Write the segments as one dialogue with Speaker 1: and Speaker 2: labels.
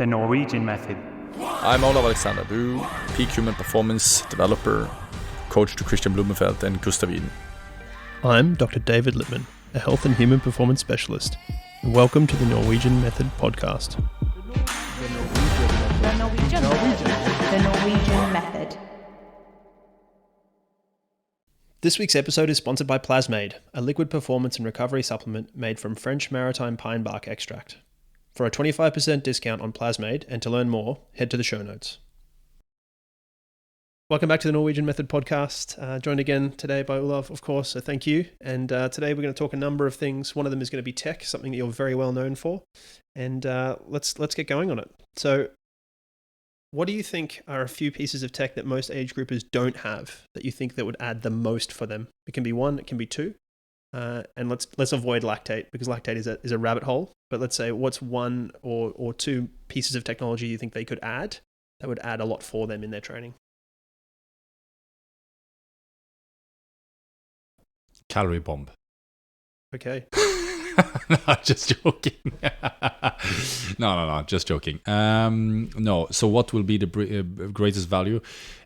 Speaker 1: The Norwegian Method.
Speaker 2: I'm Olav and peak human performance developer, coach to Kristian and Gustav.
Speaker 3: I'm Dr. David Lippman, a health and human performance specialist, and welcome to the Norwegian Method podcast.
Speaker 4: The Norwegian Method.
Speaker 3: This week's episode is sponsored by Plasmade, a liquid performance and recovery supplement made from French maritime pine bark extract. For a 25% discount on Plasmade, and to learn more, head to the show notes. Welcome back to the Norwegian Method podcast. Joined again today by Olav, of course, so thank you. And today we're going to talk a number of things. One of them is going to be tech, something that you're very well known for. And let's get going on it. So what do you think are a few pieces of tech that most age groupers don't have that you think that would add the most for them? It can be one, it can be two. And let's avoid lactate, because lactate is a rabbit hole. But let's say, what's one or two pieces of technology you think they could add that would add a lot for them in their training?
Speaker 5: Calorie bomb.
Speaker 3: Okay.
Speaker 5: No, just joking. No, just joking. No, so what will be the greatest value?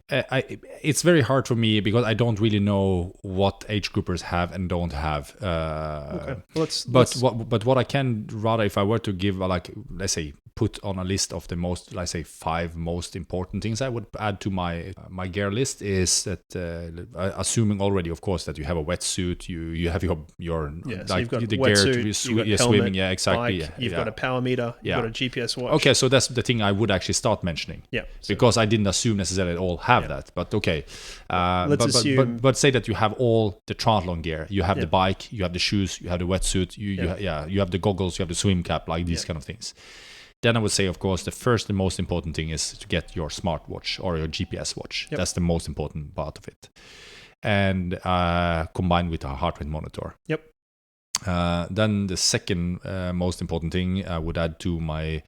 Speaker 5: It's very hard for me because I don't really know what age groupers have and don't have.
Speaker 3: Okay.
Speaker 5: But what I can rather, if I were to give let's say put on a list of the most, let's say 5 most important things I would add to my gear list is that assuming already, of course, that you have a wetsuit, you have your
Speaker 3: so you've got
Speaker 5: the
Speaker 3: wetsuit,
Speaker 5: gear
Speaker 3: you've got helmet,
Speaker 5: swimming, exactly.
Speaker 3: Bike, you've got a power meter, you've got a GPS watch.
Speaker 5: Okay, so that's the thing I would actually start mentioning.
Speaker 3: Yeah.
Speaker 5: Because I didn't assume necessarily all have that, but okay.
Speaker 3: Assume.
Speaker 5: But say that you have all the triathlon gear. You have the bike, you have the shoes, you have the wetsuit, you have the goggles, you have the swim cap, like these kind of things. Then I would say, of course, the first and most important thing is to get your smartwatch or your GPS watch. Yep. That's the most important part of it. And combined with a heart rate monitor.
Speaker 3: Yep.
Speaker 5: Then the second most important thing I would add to my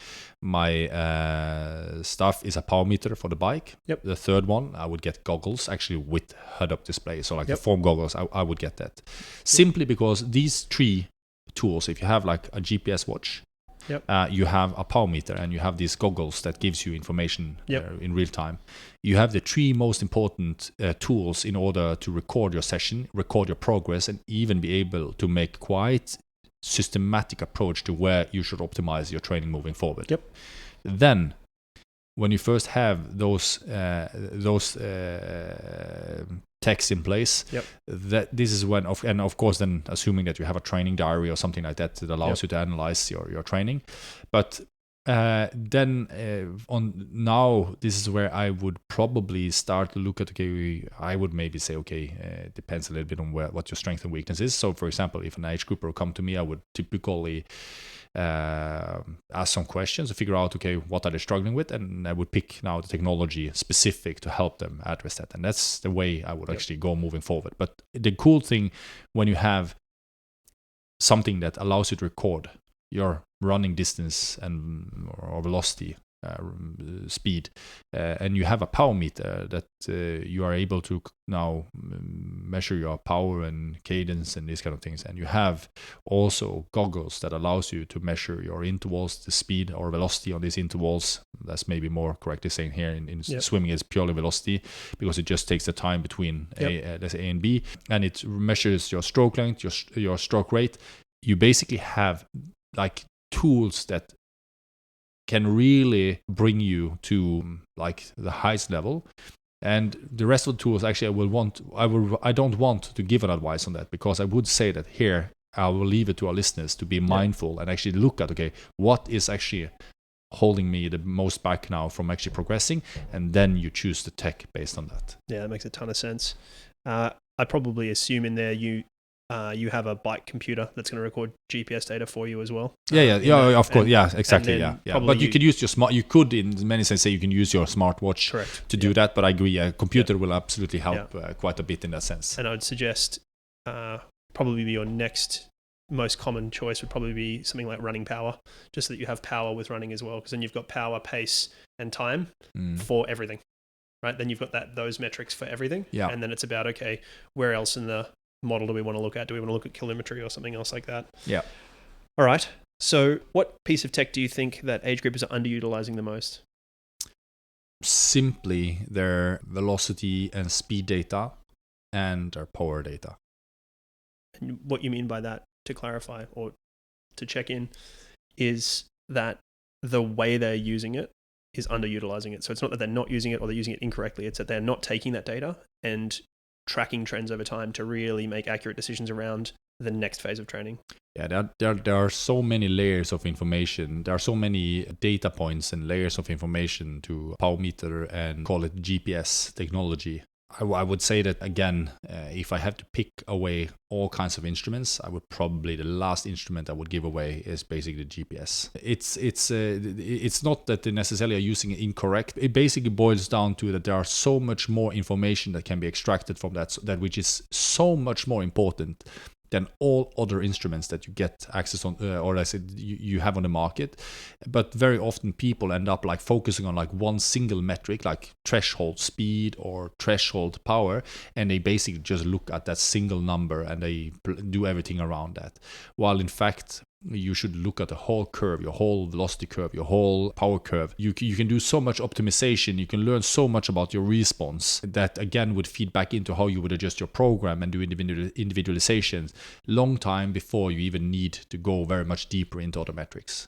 Speaker 5: stuff is a power meter for the bike. Yep. The third one, I would get goggles actually with head-up display. So the foam goggles, I would get that. Simply because these 3 tools, if you have like a GPS watch, you have a power meter, and you have these goggles that gives you information in real time. You have the 3 most important tools in order to record your session, record your progress, and even be able to make quite systematic approach to where you should optimize your training moving forward. Yep. Then, when you first have those techs in place, that this is when, and of course, then assuming that you have a training diary or something like that allows you to analyze your training. But then on now, this is where I would probably start to look at. Okay, I would maybe say, it depends a little bit on what your strength and weakness is. So, for example, if an age grouper will come to me, I would typically ask some questions to figure out, what are they struggling with, and I would pick now the technology specific to help them address that. And that's the way I would actually go moving forward. But the cool thing when you have something that allows you to record your running distance or velocity, speed, and you have a power meter that you are able to now measure your power and cadence and these kind of things, and you have also goggles that allows you to measure your intervals, the speed or velocity on these intervals. That's maybe more correctly saying here in swimming is purely velocity, because it just takes the time between let's say A and B, and it measures your stroke length, your stroke rate. You basically have like tools that can really bring you to like the highest level. And the rest of the tools, actually, I don't want to give an advice on that, because I would say that here I will leave it to our listeners to be mindful and actually look at, what is actually holding me the most back now from actually progressing, and then you choose the tech based on that.
Speaker 3: Yeah, that makes a ton of sense. I probably assume in there you have a bike computer that's going to record GPS data for you as well.
Speaker 5: Of course, exactly, But you could use your you could in many sense say you can use your smartwatch to do that. But I agree, a computer will absolutely help quite a bit in that sense.
Speaker 3: And I would suggest probably your next most common choice would probably be something like running power, just so that you have power with running as well, because then you've got power, pace, and time for everything. Right? Then you've got those metrics for everything. Yeah. And then it's about, where else in the model do we want to look at? Do we want to look at kilometry or something else like that?
Speaker 5: Yeah.
Speaker 3: All right. So what piece of tech do you think that age groupers are underutilizing the most?
Speaker 5: Simply their velocity and speed data and their power data.
Speaker 3: And what you mean by that, to clarify or to check in, is that the way they're using it is underutilizing it. So it's not that they're not using it or they're using it incorrectly. It's that they're not taking that data and tracking trends over time to really make accurate decisions around the next phase of training.
Speaker 5: Yeah, there are so many layers of information. There are so many data points and layers of information to power meter and call it GPS technology. I would say that, again, if I have to pick away all kinds of instruments, I would probably, the last instrument I would give away is basically the GPS. It's not that they necessarily are using it incorrect. It basically boils down to that there are so much more information that can be extracted from that which is so much more important than all other instruments that you get access on, or let's say you have on the market. But very often people end up like focusing on like one single metric, like threshold speed or threshold power, and they basically just look at that single number and they do everything around that. While in fact, you should look at the whole curve, your whole velocity curve, your whole power curve. You can do so much optimization. You can learn so much about your response that again would feed back into how you would adjust your program and do individualizations long time before you even need to go very much deeper into other metrics.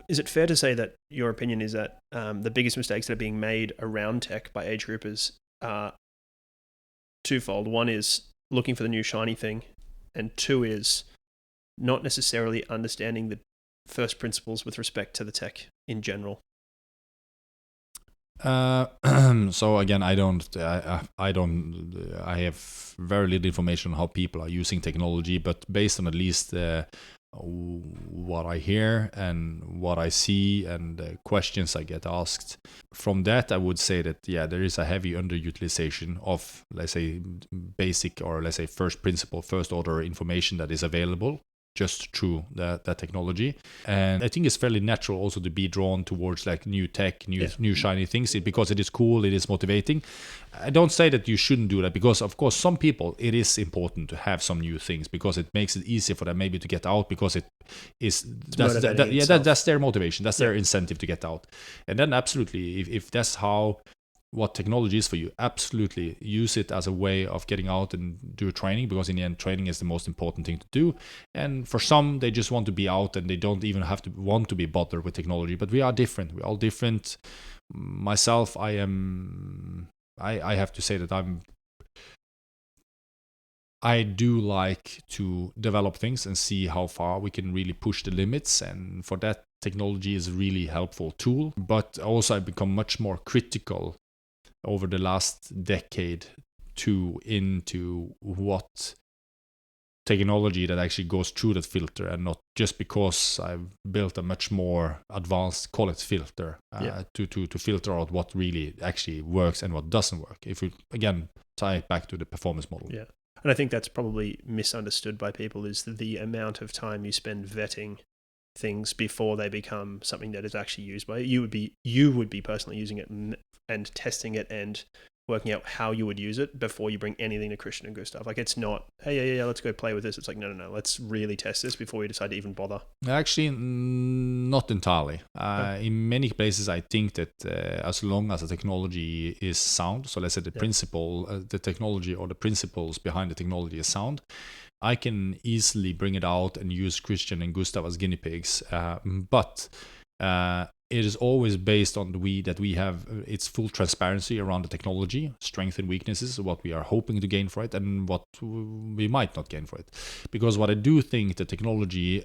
Speaker 3: Is it fair to say that your opinion is that the biggest mistakes that are being made around tech by age groupers are twofold? One is looking for the new shiny thing, and two is not necessarily understanding the first principles with respect to the tech in general?
Speaker 5: So again, I have very little information on how people are using technology, but based on at least what I hear and what I see and questions I get asked, from that I would say that there is a heavy underutilization of, let's say, basic or let's say first principle, first order information that is available just through that technology. And I think it's fairly natural also to be drawn towards like new tech, new shiny things, because it is cool, it is motivating. I don't say that you shouldn't do that, because of course some people, it is important to have some new things because it makes it easier for them maybe to get out, because that's their motivation, that's their incentive to get out. And then absolutely, if that's what technology is for you, absolutely use it as a way of getting out and do training, because in the end, training is the most important thing to do. And for some, they just want to be out and they don't even have to want to be bothered with technology. But we are different. We're all different. Myself, I have to say that I do like to develop things and see how far we can really push the limits. And for that, technology is a really helpful tool. But also I've become much more critical over the last decade into what technology that actually goes through that filter, and not just because I've built a much more advanced, call it filter, to filter out what really actually works and what doesn't work. If we, again, tie it back to the performance model.
Speaker 3: Yeah. And I think that's probably misunderstood by people, is the amount of time you spend vetting things before they become something that is actually used by you. You would be personally using it and testing it and working out how you would use it before you bring anything to Kristian and Gustav. Like, it's not, hey, let's go play with this. It's like, no, let's really test this before we decide to even bother.
Speaker 5: Actually, not entirely. In many places, I think that as long as the technology is sound, so let's say the technology or the principles behind the technology is sound, I can easily bring it out and use Kristian and Gustav as guinea pigs. But it is always based on that we have its full transparency around the technology, strengths and weaknesses, what we are hoping to gain for it, and what we might not gain for it. Because what I do think the technology,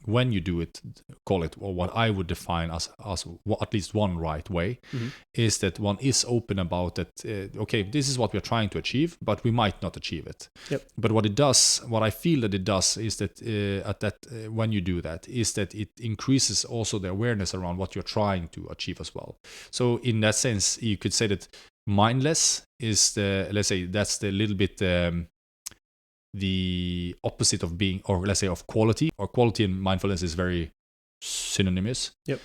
Speaker 5: when you do it, call it, or what I would define as at least one right way, is that one is open about that, okay, this is what we're trying to achieve, but we might not achieve it.
Speaker 3: Yep.
Speaker 5: But what I feel that it does is that when you do that, is that it increases also the awareness around what you're trying to achieve as well. So in that sense, you could say that mindless is that's the little bit the opposite of being, or let's say of quality, or quality and mindfulness is very synonymous.
Speaker 3: Yep.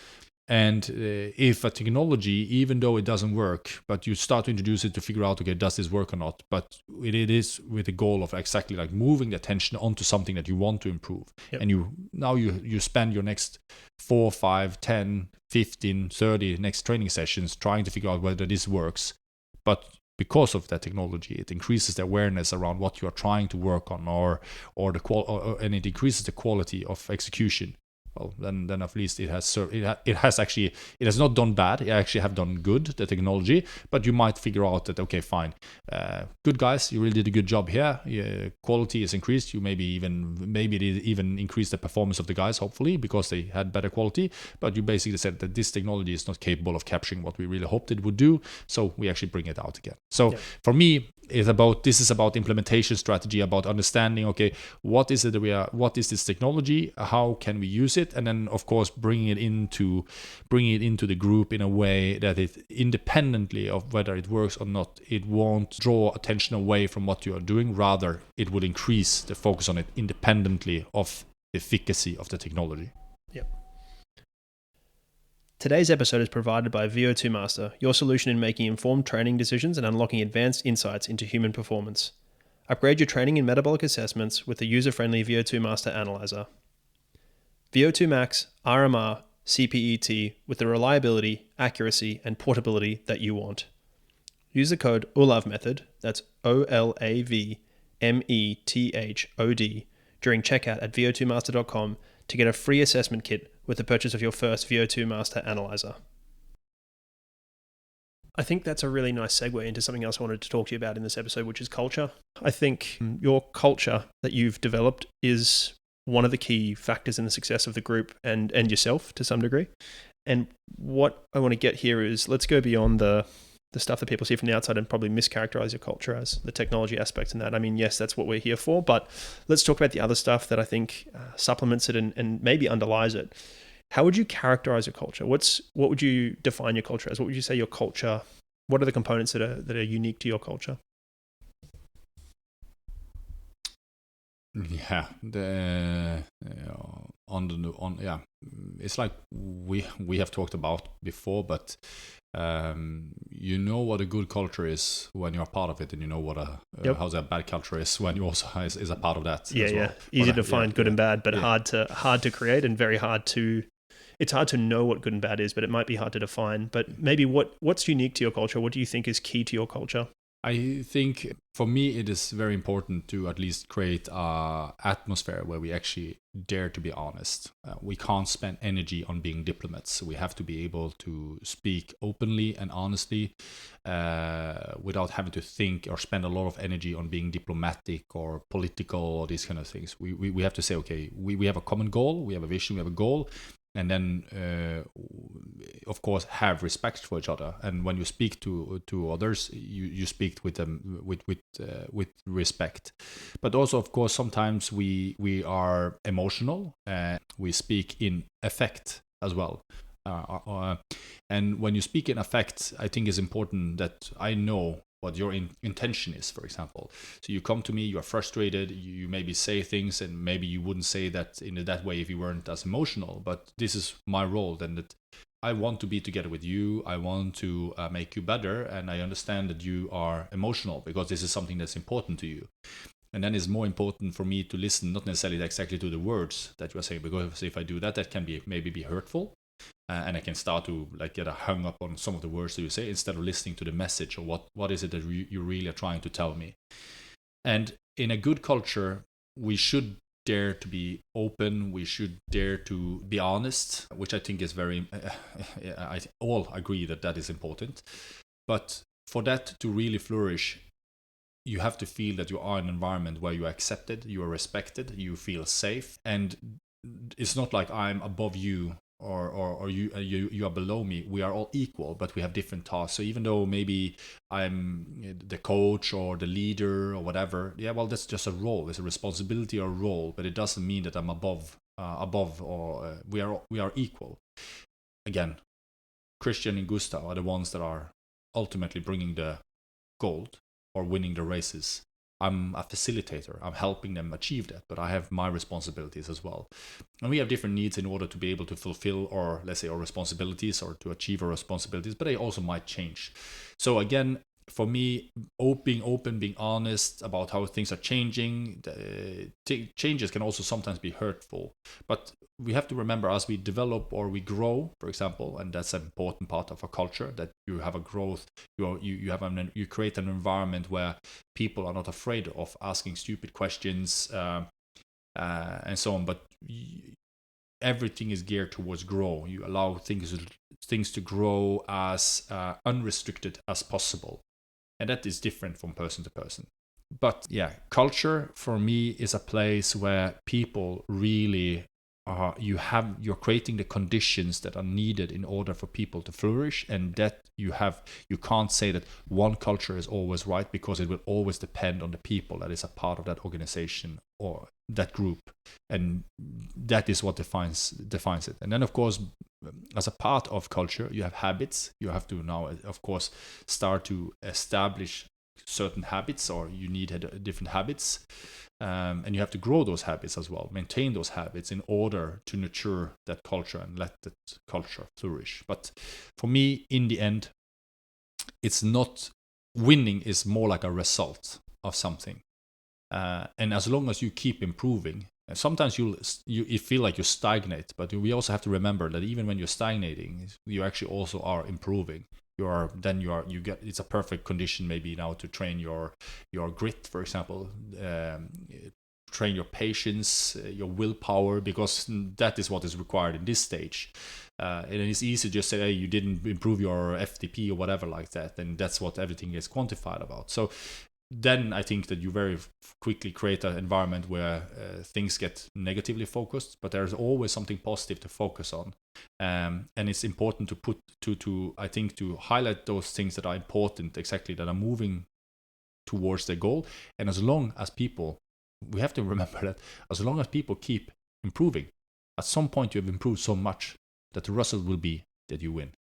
Speaker 5: And if a technology, even though it doesn't work, but you start to introduce it to figure out, okay, does this work or not? But it is with the goal of exactly like moving the attention onto something that you want to improve.
Speaker 3: Yep.
Speaker 5: And you spend your next 4, 5, 10, 15, 30 next training sessions trying to figure out whether this works. But because of that technology, it increases the awareness around what you are trying to work on, and it increases the quality of execution. Well, then at least it has not done bad. It actually have done good, the technology. But you might figure out that, okay, fine, good guys, you really did a good job here. Quality is increased. You maybe it even increased the performance of the guys, hopefully, because they had better quality. But you basically said that this technology is not capable of capturing what we really hoped it would do. So we actually bring it out again. So for me, this is about implementation strategy, about understanding, okay, what is this technology, how can we use it, and then of course bringing it into the group in a way that it, independently of whether it works or not, it won't draw attention away from what you are doing. Rather, it would increase the focus on it independently of the efficacy of the technology.
Speaker 3: Yep. Today's episode is provided by VO2 Master, your solution in making informed training decisions and unlocking advanced insights into human performance. Upgrade your training in metabolic assessments with the user-friendly VO2 Master Analyzer. VO2 Max RMR CPET with the reliability, accuracy, and portability that you want. Use the code Olav method, that's OLAVMETHOD, during checkout at vo2master.com to get a free assessment kit with the purchase of your first VO2 Master Analyzer. I think that's a really nice segue into something else I wanted to talk to you about in this episode, which is culture. I think your culture that you've developed is one of the key factors in the success of the group and yourself to some degree. And what I want to get here is, let's go beyond the stuff that people see from the outside and probably mischaracterize your culture as the technology aspects and that. I mean, yes, that's what we're here for, but let's talk about the other stuff that I think supplements it and maybe underlies it. How would you characterize your culture? What would you define your culture as? What would you say your culture, what are the components that are unique to your culture?
Speaker 5: Yeah, it's like we have talked about before, but you know what a good culture is when you're part of it, and you know what how a bad culture is when you also is a part of that.
Speaker 3: Yeah,
Speaker 5: as well.
Speaker 3: Easy to find good and bad, but hard to create, and very hard to. It's hard to know what good and bad is, but it might be hard to define. But maybe what's unique to your culture? What do you think is key to your culture?
Speaker 5: I think for me it is very important to at least create an atmosphere where we actually dare to be honest. We can't spend energy on being diplomats. We have to be able to speak openly and honestly without having to think or spend a lot of energy on being diplomatic or political or these kind of things. We have to say, okay, we have a common goal, we have a vision, we have a goal. And then, of course, have respect for each other. And when you speak to others, you speak with them with respect. But also, of course, sometimes we are emotional and we speak in affect as well. And when you speak in affect, I think it's important that I know what your intention is, for example. So you come to me, you are frustrated, you maybe say things, and maybe you wouldn't say that in that way if you weren't as emotional. But this is my role, then, that I want to be together with you, I want to make you better, and I understand that you are emotional because this is something that's important to you. And then it's more important for me to listen, not necessarily exactly to the words that you are saying, because if I do that, that can maybe be hurtful. And I can start to get hung up on some of the words that you say instead of listening to the message, or what is it that you really are trying to tell me. And in a good culture, we should dare to be open, we should dare to be honest, which I think is very, I all agree that is important. But for that to really flourish, you have to feel that you are in an environment where you are accepted, you are respected, you feel safe. And it's not like I'm above you or you are below me. We are all equal, but we have different tasks. So even though maybe I'm the coach or the leader or whatever, that's just a role. It's a responsibility or a role, but it doesn't mean that I'm above or we are equal. Again, Kristian and Gustav are the ones that are ultimately bringing the gold or winning the races. I'm a facilitator. I'm helping them achieve that, but I have my responsibilities as well. And we have different needs in order to be able to fulfill our, let's say, our responsibilities or to achieve our responsibilities, but they also might change. So again, for me, being open, being honest about how things are changing, changes can also sometimes be hurtful. But we have to remember, as we develop or we grow, for example, and that's an important part of a culture, that you have a growth, you create an environment where people are not afraid of asking stupid questions and so on. But everything is geared towards grow. You allow things to grow as unrestricted as possible. And that is different from person to person. But yeah, culture for me is a place where people really you're creating the conditions that are needed in order for people to flourish, and that you can't say that one culture is always right, because it will always depend on the people that is a part of that organization or that group, and that is what defines it. And then of course, as a part of culture, you have habits. You have to now, of course, start to establish certain habits, or you need different habits, and you have to grow those habits as well, maintain those habits in order to nurture that culture and let that culture flourish. But for me, in the end, it's not winning, is more like a result of something, and as long as you keep improving, sometimes you feel like you stagnate, but we also have to remember that even when you're stagnating, you actually also are improving. It's a perfect condition maybe now to train your grit, for example, train your patience, your willpower, because that is what is required in this stage. And it's easy to just say, hey, you didn't improve your FTP or whatever like that, and that's what everything is quantified about. So then I think that you very quickly create an environment where things get negatively focused, but there's always something positive to focus on. And it's important to highlight those things that are important, exactly, that are moving towards the goal. And as long as people, we have to remember that as long as people keep improving, at some point you have improved so much that the result will be that you win.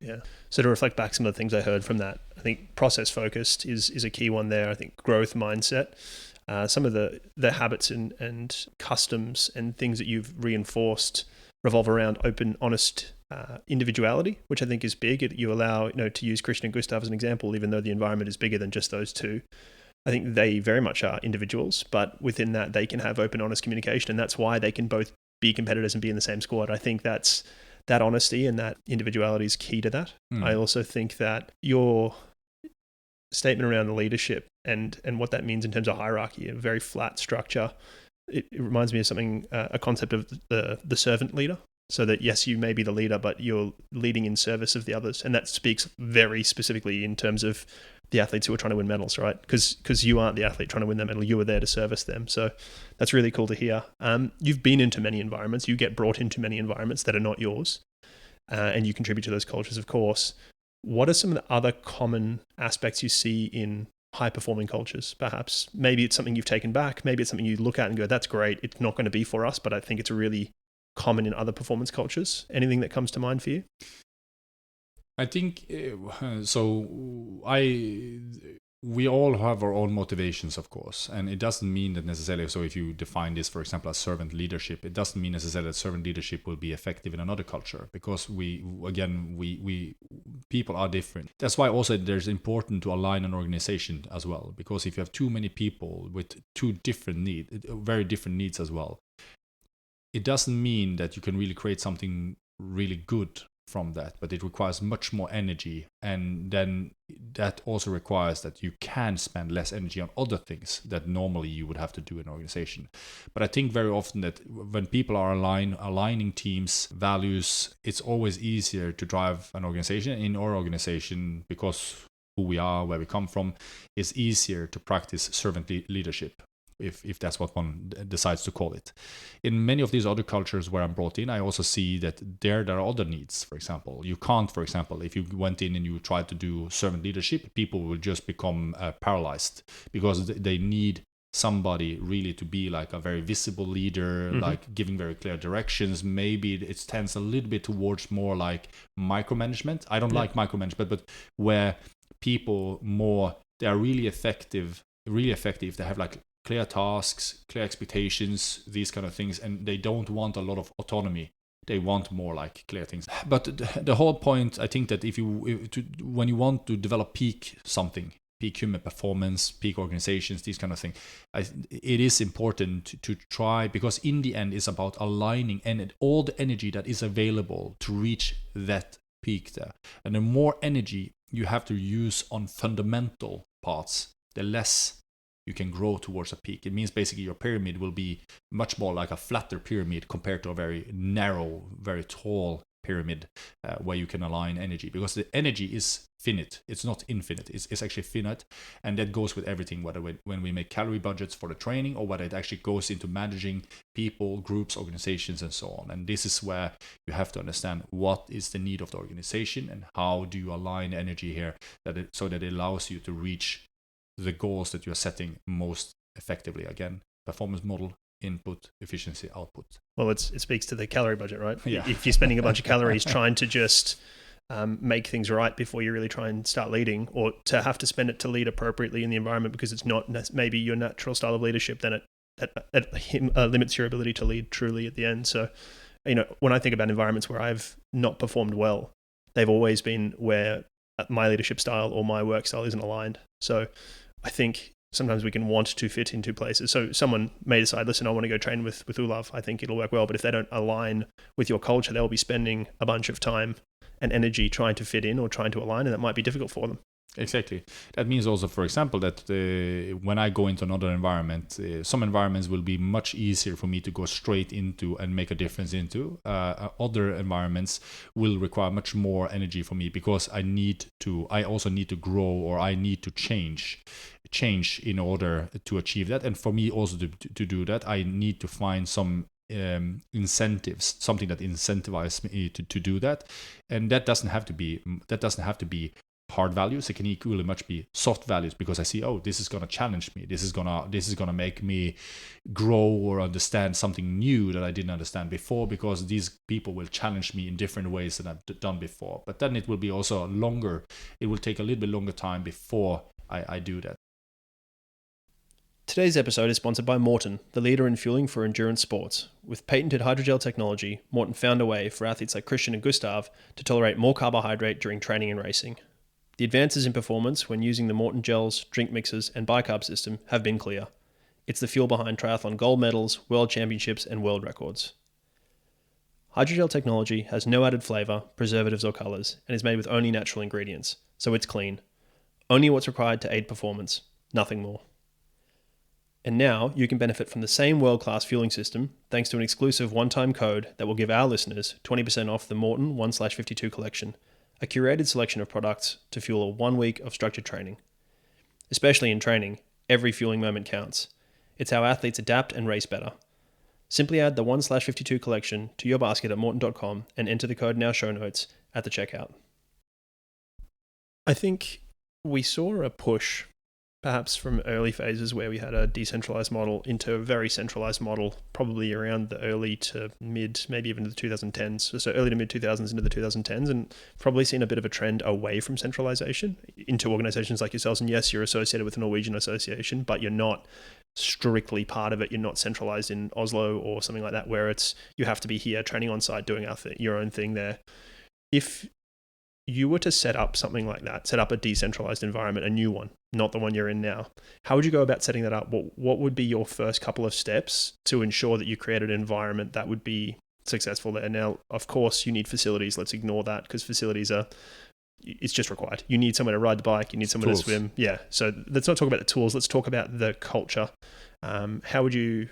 Speaker 3: Yeah. So to reflect back some of the things I heard from that, I think process focused is a key one there. I think growth mindset, some of the habits and customs and things that you've reinforced revolve around open, honest individuality, which I think is big. You allow, to use Kristian and Gustav as an example, even though the environment is bigger than just those two. I think they very much are individuals, but within that they can have open, honest communication, and that's why they can both be competitors and be in the same squad. I think that honesty and that individuality is key to that. I also think that your statement around the leadership and what that means in terms of hierarchy, a very flat structure, it reminds me of something, a concept of the servant leader. So that yes, you may be the leader, but you're leading in service of the others. And that speaks very specifically in terms of the athletes who are trying to win medals, right? Because you aren't the athlete trying to win that medal, you were there to service them. So that's really cool to hear. You've been into many environments, you get brought into many environments that are not yours, and you contribute to those cultures, of course. What are some of the other common aspects you see in high-performing cultures, perhaps? Maybe it's something you've taken back, maybe it's something you look at and go, that's great, it's not going to be for us, but I think it's really common in other performance cultures. Anything that comes to mind for you?
Speaker 5: I think we all have our own motivations, of course, and it doesn't mean that necessarily, so if you define this, for example, as servant leadership, it doesn't mean necessarily that servant leadership will be effective in another culture, because we people are different. That's why also there's important to align an organization as well, because if you have too many people with very different needs as well, it doesn't mean that you can really create something really good from that, but it requires much more energy, and then that also requires that you can spend less energy on other things that normally you would have to do in an organization. But I think very often that when people are aligning teams' values, it's always easier to drive an organization. In our organization, because who we are, where we come from, it's easier to practice servant leadership, if that's what one decides to call it. In many of these other cultures where I'm brought in, I also see that there are other needs. For example, you can't, for example, if you went in and you tried to do servant leadership, people will just become paralyzed, because they need somebody really to be like a very visible leader, like giving very clear directions. Maybe it tends a little bit towards more like micromanagement. I don't like micromanagement, but where people they are really effective really effective if they have like clear tasks, clear expectations, these kind of things, and they don't want a lot of autonomy. They want more like clear things. But the whole point, I think, that when you want to develop peak human performance, peak organizations, these kind of things, it is important to try, because in the end it's about aligning and all the energy that is available to reach that peak there. And the more energy you have to use on fundamental parts, the less you can grow towards a peak. It means basically your pyramid will be much more like a flatter pyramid compared to a very narrow, very tall pyramid where you can align energy, because the energy is finite. It's not infinite. It's actually finite, and that goes with everything, whether when we make calorie budgets for the training or whether it actually goes into managing people, groups, organizations, and so on. And this is where you have to understand what is the need of the organization and how do you align energy here so that it allows you to reach the goals that you're setting most effectively. Again, performance model, input, efficiency, output.
Speaker 3: Well, it speaks to the calorie budget, right?
Speaker 5: Yeah.
Speaker 3: If you're spending a bunch of calories trying to just make things right before you really try and start leading, or to have to spend it to lead appropriately in the environment because it's not maybe your natural style of leadership, then it limits your ability to lead truly at the end. So, when I think about environments where I've not performed well, they've always been where my leadership style or my work style isn't aligned. So I think sometimes we can want to fit into places. So someone may decide, listen, I want to go train with Olav. I think it'll work well. But if they don't align with your culture, they'll be spending a bunch of time and energy trying to fit in or trying to align, and that might be difficult for them.
Speaker 5: Exactly. That means also, for example, that when I go into another environment, some environments will be much easier for me to go straight into and make a difference into. Other environments will require much more energy for me, because I also need to grow, or I need to change in order to achieve that. And for me also to do that, I need to find some incentives, something that incentivizes me to do that. And that doesn't have to be hard values. It can equally much be soft values, because I see, this is going to challenge me. This is going to make me grow or understand something new that I didn't understand before, because these people will challenge me in different ways than I've done before. But then it will be also longer. It will take a little bit longer time before I do that.
Speaker 3: Today's episode is sponsored by Maurten, the leader in fueling for endurance sports. With patented hydrogel technology, Maurten found a way for athletes like Kristian and Gustav to tolerate more carbohydrate during training and racing. The advances in performance when using the Maurten gels, drink mixers, and bicarb system have been clear. It's the fuel behind triathlon gold medals, world championships, and world records. Hydrogel technology has no added flavour, preservatives, or colours, and is made with only natural ingredients, so it's clean. Only what's required to aid performance, nothing more. And now you can benefit from the same world-class fueling system thanks to an exclusive one-time code that will give our listeners 20% off the Maurten 1/52 collection, a curated selection of products to fuel a 1 week of structured training. Especially in training, every fueling moment counts. It's how athletes adapt and race better. Simply add the 1/52 collection to your basket at maurten.com and enter the code in our show notes at the checkout. I think we saw a push, perhaps from early phases where we had a decentralized model into a very centralized model, probably around the early to mid, maybe even the 2010s. So early to mid 2000s into the 2010s, and probably seen a bit of a trend away from centralization into organizations like yourselves. And yes, you're associated with the Norwegian association, but you're not strictly part of it. You're not centralized in Oslo or something like that, where you have to be here training on site, doing your own thing there. If you were to set up something like that, set up a decentralized environment, a new one, not the one you're in now, how would you go about setting that up? What would be your first couple of steps to ensure that you created an environment that would be successful there? Now, of course, you need facilities. Let's ignore that, because facilities it's just required. You need somewhere to ride the bike. You need somewhere to swim. Yeah. So let's not talk about the tools. Let's talk about the culture. How would you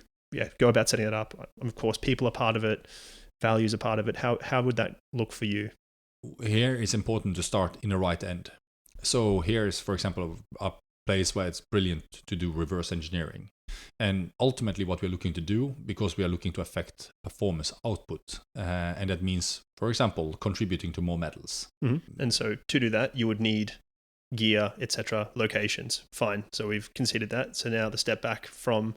Speaker 3: go about setting it up? Of course, people are part of it. Values are part of it. How would that look for you?
Speaker 5: Here it's important to start in the right end. So here is, for example, a place where it's brilliant to do reverse engineering. And ultimately what we're looking to do, because we are looking to affect performance output, and that means, for example, contributing to more medals.
Speaker 3: Mm-hmm. And so to do that, you would need gear, etc., locations. Fine. So we've conceded that. So now the step back from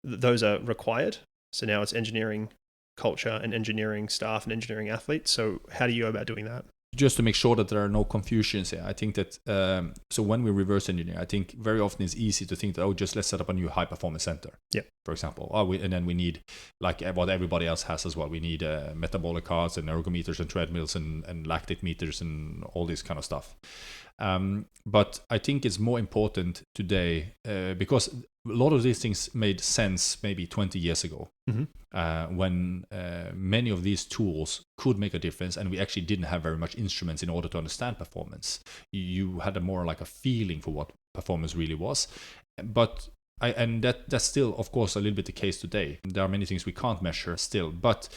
Speaker 3: those are required. So now it's engineering culture and engineering staff and engineering athletes. So how do you go about doing that?
Speaker 5: just to make sure that there are no confusions here, I think that so when we reverse engineer, I think very often it's easy to think that just let's set up a new high performance center.
Speaker 3: Yeah.
Speaker 5: For example, and then we need like what everybody else has as well. We need metabolic cards and ergometers and treadmills and lactate meters and all this kind of stuff. But I think it's more important today because a lot of these things made sense maybe 20 years ago, when many of these tools could make a difference, and we actually didn't have very much instruments in order to understand performance. You had a more like a feeling for what performance really was, but that's still, of course, a little bit the case today. There are many things we can't measure still, but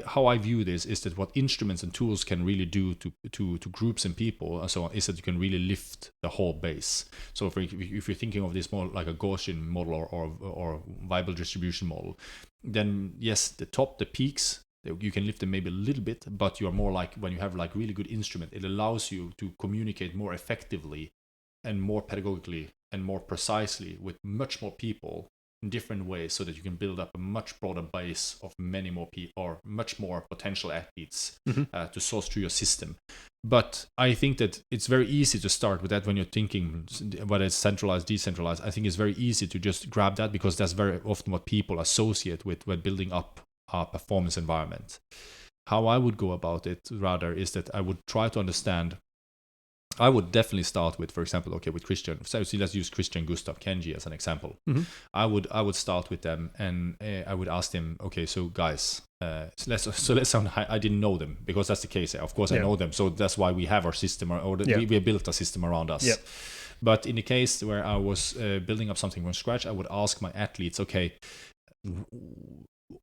Speaker 5: how I view this is that what instruments and tools can really do to groups and people and so on is that you can really lift the whole base. So if you're thinking of this more like a Gaussian model or viable distribution model, then yes, the peaks, you can lift them maybe a little bit, but you're more like when you have like really good instrument, it allows you to communicate more effectively and more pedagogically and more precisely with much more people in different ways, so that you can build up a much broader base of many more people or much more potential athletes to source through your system. But I think that it's very easy to start with that when you're thinking whether it's centralized, decentralized. I think it's very easy to just grab that because that's very often what people associate with when building up a performance environment. How I would go about it rather is that I would try to understand. I would definitely start with, for example, with Kristian. So let's use Kristian, Gustav, Kenji as an example. I would start with them, and I would ask them, okay, so guys, let's sound. I didn't know them because that's the case. Of course, I know them, so that's why we have our system, we built a system around us. Yeah. But in the case where I was building up something from scratch, I would ask my athletes, okay,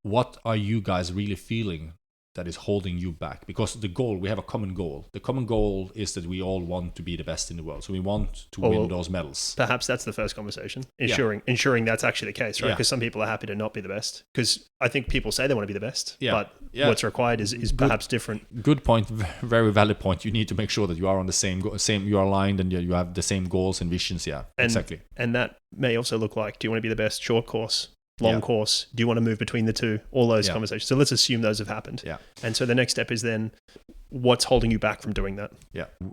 Speaker 5: what are you guys really feeling that is holding you back? Because we have a common goal. The common goal is that we all want to be the best in the world. So we want to win those medals.
Speaker 3: Perhaps that's the first conversation, ensuring that's actually the case, right? Because some people are happy to not be the best. Because I think people say they want to be the best, but what's required is perhaps different.
Speaker 5: Good point, very valid point. You need to make sure that you are on the same, you are aligned and you have the same goals and visions. Exactly.
Speaker 3: And that may also look like, do you want to be the best short course? Long course, do you want to move between the two? All those conversations. So let's assume those have happened. And so the next step is then, what's holding you back from doing that?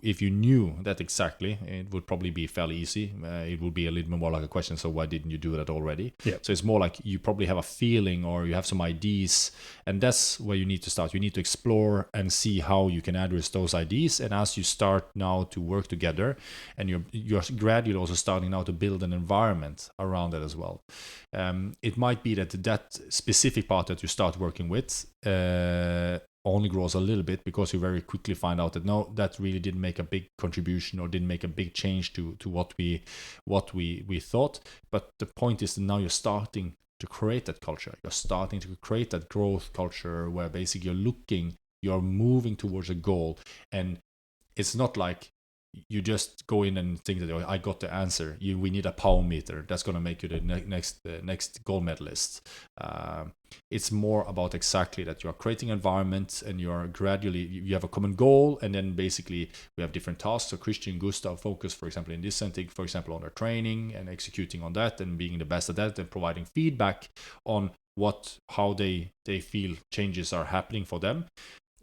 Speaker 5: If you knew that exactly, it would probably be fairly easy. It would be a little bit more like a question, so why didn't you do that already? So it's more like you probably have a feeling or you have some ideas, and that's where you need to start. You need to explore and see how you can address those ideas. And as you start now to work together, and you're gradually also starting now to build an environment around it as well. It might be that specific part that you start working with only grows a little bit because you very quickly find out that no, that really didn't make a big contribution or didn't make a big change to what we thought. But the point is that now you're starting to create that culture. You're starting to create that growth culture where basically you're moving towards a goal, and it's not like you just go in and think that I got the answer. We need a power meter that's going to make you the next gold medalist. It's more about exactly that you are creating environments and you have a common goal, and then basically we have different tasks. So Kristian and Gustav focus, for example, in this setting, for example, on their training and executing on that and being the best at that and providing feedback on how they feel changes are happening for them.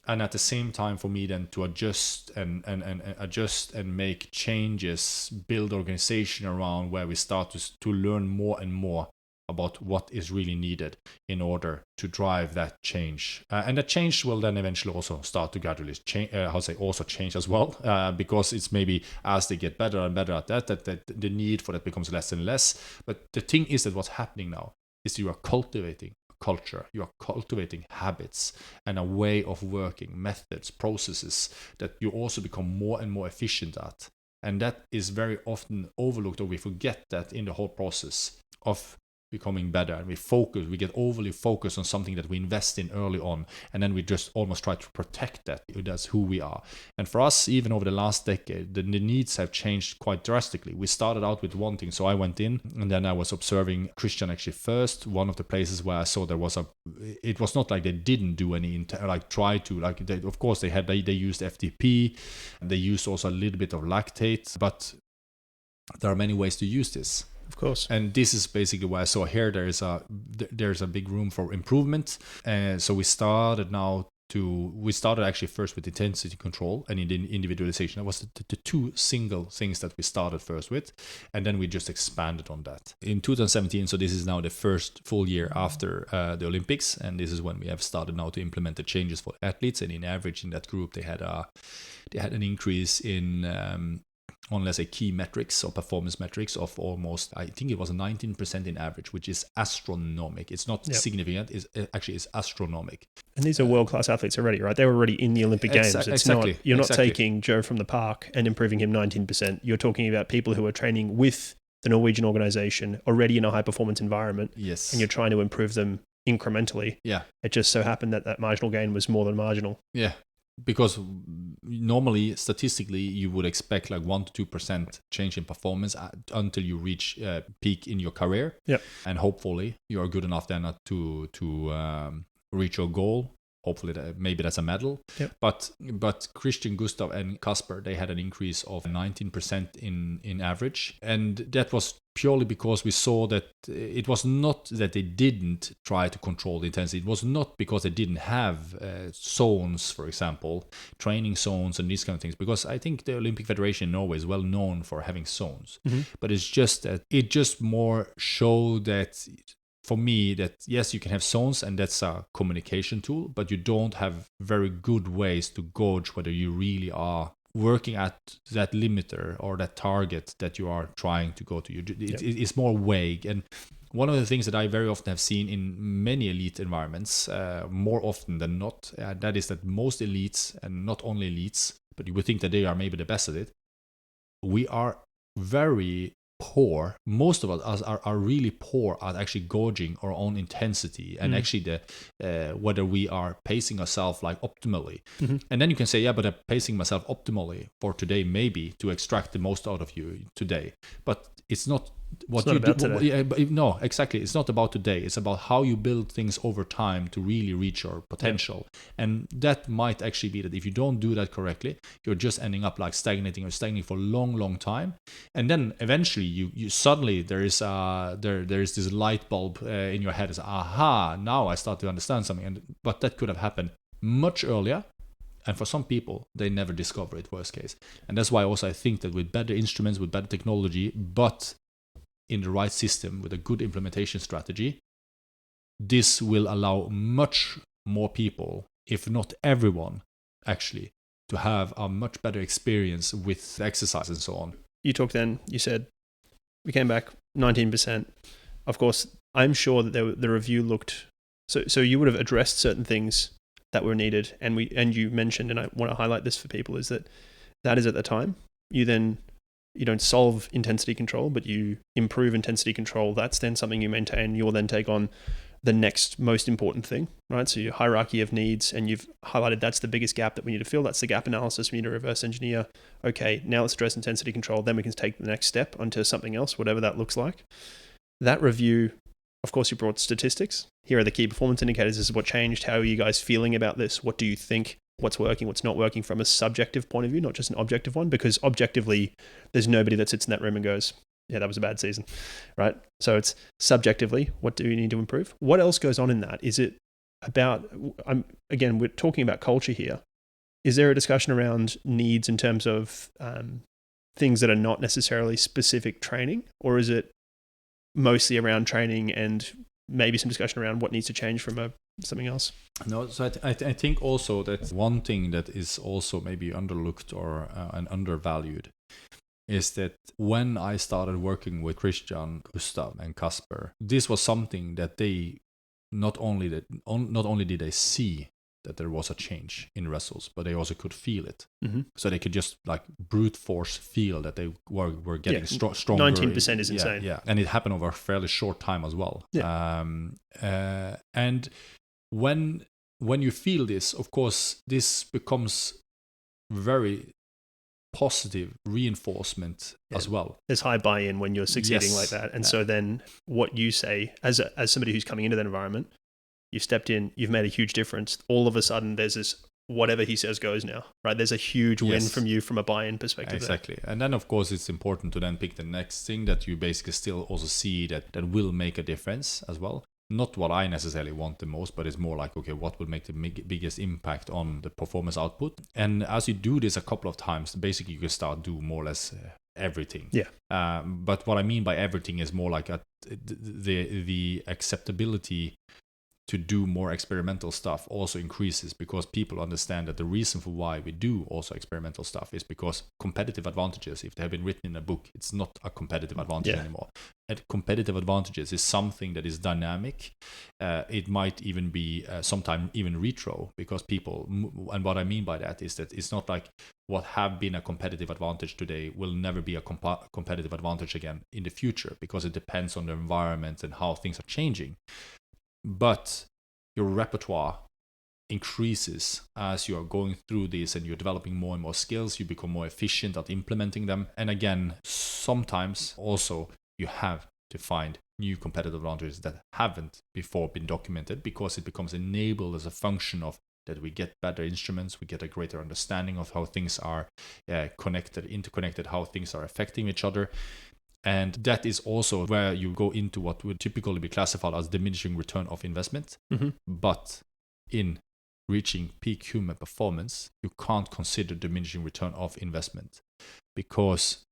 Speaker 5: And at the same time, for me, then to adjust and make changes, build organization around where we start to learn more and more about what is really needed in order to drive that change. And that change will then eventually also start to gradually change, also change as well, because it's maybe as they get better and better at that the need for that becomes less and less. But the thing is that what's happening now is you are cultivating culture, you are cultivating habits and a way of working, methods, processes that you also become more and more efficient at. And that is very often overlooked, or we forget that in the whole process of becoming better, and we get overly focused on something that we invest in early on, and then we just almost try to protect that. That's who we are. And for us, even over the last decade, the needs have changed quite drastically. We started out with one thing, so I went in and then I was observing Kristian actually first. One of the places where I saw it was not like they didn't do any of course they used FTP, and they used also a little bit of lactate, but there are many ways to use this.
Speaker 3: Of course.
Speaker 5: And this is basically why I saw here there's a big room for improvement. So we started now we started actually first with intensity control and individualization. That was the two single things that we started first with, and then we just expanded on that in 2017. So this is now the first full year after the Olympics, and this is when we have started now to implement the changes for athletes. And in average in that group, they had an increase in on, let's say, key metrics or performance metrics of almost, I think it was 19% in average, which is astronomical. It's not significant, it's astronomical.
Speaker 3: And these are world-class athletes already, right? They were already in the Olympic Games. You're not taking Joe from the park and improving him 19%. You're talking about people who are training with the Norwegian organization already in a high-performance environment.
Speaker 5: Yes.
Speaker 3: And you're trying to improve them incrementally.
Speaker 5: Yeah.
Speaker 3: It just so happened that marginal gain was more than marginal.
Speaker 5: Yeah. Because normally, statistically, you would expect like 1 to 2% change in performance until you reach peak in your career.
Speaker 3: Yep.
Speaker 5: And hopefully, you are good enough then to reach your goal. Hopefully, maybe that's a medal.
Speaker 3: Yep.
Speaker 5: But Kristian, Gustav, and Kasper, they had an increase of 19% in average, and that was purely because we saw that it was not that they didn't try to control the intensity. It was not because they didn't have zones, for example, training zones and these kind of things. Because I think the Olympic Federation in Norway is well known for having zones, but it's just that it just more showed that. For me, that yes, you can have zones and that's a communication tool, but you don't have very good ways to gauge whether you really are working at that limiter or that target that you are trying to go to. It's more vague. And one of the things that I very often have seen in many elite environments, more often than not, that is that most elites, and not only elites, but you would think that they are maybe the best at it, we are very poor. Most of us are really poor at actually gauging our own intensity and actually whether we are pacing ourselves like optimally. And then you can say, yeah, but I'm pacing myself optimally for today, maybe to extract the most out of you today. But it's not what you do. No, exactly. It's not about today. It's about how you build things over time to really reach your potential. And that might actually be that if you don't do that correctly, you're just ending up like stagnating for a long time. And then eventually you suddenly there is this light bulb in your head. It's aha, now I start to understand something. But that could have happened much earlier. And for some people, they never discover it, worst case. And that's why also I think that with better instruments, with better technology, but in the right system, with a good implementation strategy, this will allow much more people, if not everyone, actually, to have a much better experience with exercise and so on.
Speaker 3: You said, we came back 19%. Of course, I'm sure that the review looked... So you would have addressed certain things that were needed, and you mentioned, and I want to highlight this for people, is that is at the time. You don't solve intensity control, but you improve intensity control. That's then something you maintain. You'll then take on the next most important thing, right? So your hierarchy of needs, and you've highlighted that's the biggest gap that we need to fill. That's the gap analysis. We need to reverse engineer. Okay, now let's address intensity control. Then we can take the next step onto something else, whatever that looks like. That review, of course, you brought statistics. Here are the key performance indicators. This is what changed. How are you guys feeling about this? What do you think? What's working, what's not working from a subjective point of view, not just an objective one, because objectively, there's nobody that sits in that room and goes, yeah, that was a bad season, right? So it's subjectively, what do you need to improve? What else goes on in that? Is it about, again, we're talking about culture here. Is there a discussion around needs in terms of things that are not necessarily specific training, or is it mostly around training and maybe some discussion around what needs to change from something else?
Speaker 5: No, so I think also that one thing that is also maybe underlooked or and undervalued is that when I started working with Kristian, Gustav, and Kasper, this was something that they not only did they see that there was a change in results, but they also could feel it. So they could just like brute force feel that they were getting stronger.
Speaker 3: 19% is insane.
Speaker 5: Yeah, and it happened over a fairly short time as well.
Speaker 3: Yeah.
Speaker 5: And when you feel this, of course, this becomes very positive reinforcement as well.
Speaker 3: There's high buy-in when you're succeeding like that. And so then what you say, as somebody who's coming into that environment, you've stepped in, you've made a huge difference. All of a sudden, there's this whatever he says goes now, right? There's a huge win from you from a buy-in perspective.
Speaker 5: Exactly. There. And then, of course, it's important to then pick the next thing that you basically still also see that will make a difference as well. not what I necessarily want the most, but it's more like, okay, what will make the biggest impact on the performance output? And as you do this a couple of times, basically you can start do more or less everything.
Speaker 3: Yeah.
Speaker 5: But what I mean by everything is more like the acceptability to do more experimental stuff also increases, because people understand that the reason for why we do also experimental stuff is because competitive advantages, if they have been written in a book, it's not a competitive advantage anymore. And competitive advantages is something that is dynamic. It might even be sometime even retro, because people, and what I mean by that is that it's not like what have been a competitive advantage today will never be a competitive advantage again in the future, because it depends on the environment and how things are changing. But your repertoire increases as you are going through this and you're developing more and more skills. You become more efficient at implementing them. And again, sometimes also you have to find new competitive advantages that haven't before been documented, because it becomes enabled as a function of that we get better instruments, we get a greater understanding of how things are interconnected, how things are affecting each other. And that is also where you go into what would typically be classified as diminishing return of investment.
Speaker 3: Mm-hmm.
Speaker 5: But in reaching peak human performance, you can't consider diminishing return of investment, because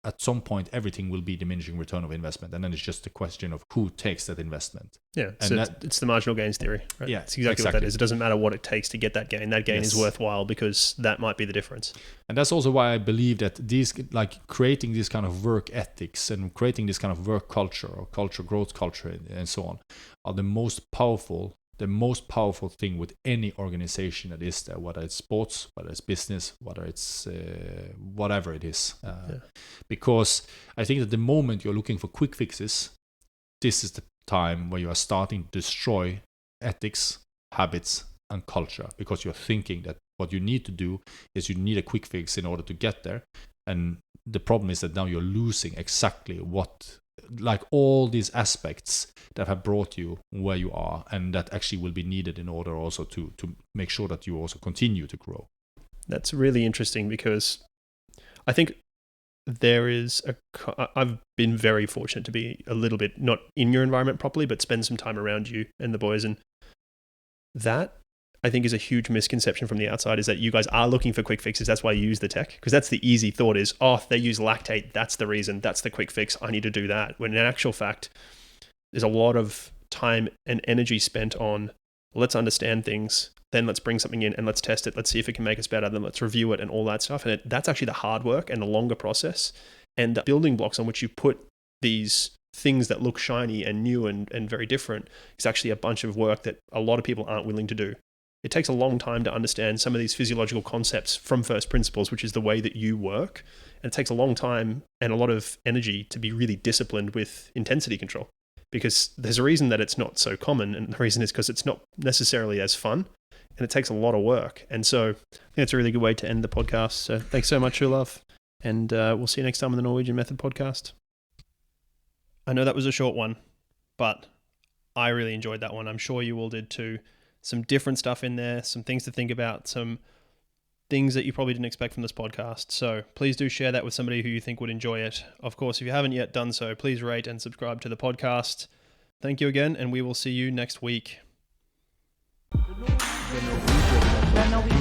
Speaker 5: at some point everything will be diminishing return of investment, and then it's just a question of who takes that investment.
Speaker 3: Yeah,
Speaker 5: and
Speaker 3: so it's the marginal gains theory, right?
Speaker 5: Yeah,
Speaker 3: it's exactly what that is. It doesn't matter what it takes to get that gain. That gain is worthwhile, because that might be the difference.
Speaker 5: And that's also why I believe that these, like creating this kind of work ethics and creating this kind of work culture or growth culture and so on, are the most powerful thing with any organization that is there, whether it's sports, whether it's business, whether it's whatever it is. Because I think that the moment you're looking for quick fixes, this is the time where you are starting to destroy ethics, habits, and culture, because you're thinking that what you need to do is you need a quick fix in order to get there. And the problem is that now you're losing exactly what, like all these aspects that have brought you where you are, and that actually will be needed in order also to make sure that you also continue to grow.
Speaker 3: That's really interesting, because I think I've been very fortunate to be a little bit not in your environment properly, but spend some time around you and the boys. And that, I think, is a huge misconception from the outside, is that you guys are looking for quick fixes. That's why you use the tech, because that's the easy thought is, oh, they use lactate, that's the reason, that's the quick fix, I need to do that. When in actual fact, there's a lot of time and energy spent on, let's understand things, then let's bring something in and let's test it, let's see if it can make us better, then let's review it and all that stuff. And that's actually the hard work and the longer process. And the building blocks on which you put these things that look shiny and new and very different is actually a bunch of work that a lot of people aren't willing to do. It takes a long time to understand some of these physiological concepts from first principles, which is the way that you work. And it takes a long time and a lot of energy to be really disciplined with intensity control, because there's a reason that it's not so common. And the reason is because it's not necessarily as fun, and it takes a lot of work. And so I think that's a really good way to end the podcast. So thanks so much, Olav. And we'll see you next time on the Norwegian Method podcast. I know that was a short one, but I really enjoyed that one. I'm sure you all did too. Some different stuff in there, some things to think about, some things that you probably didn't expect from this podcast. So please do share that with somebody who you think would enjoy it. Of course, if you haven't yet done so, please rate and subscribe to the podcast. Thank you again, and we will see you next week.
Speaker 1: The Norwegian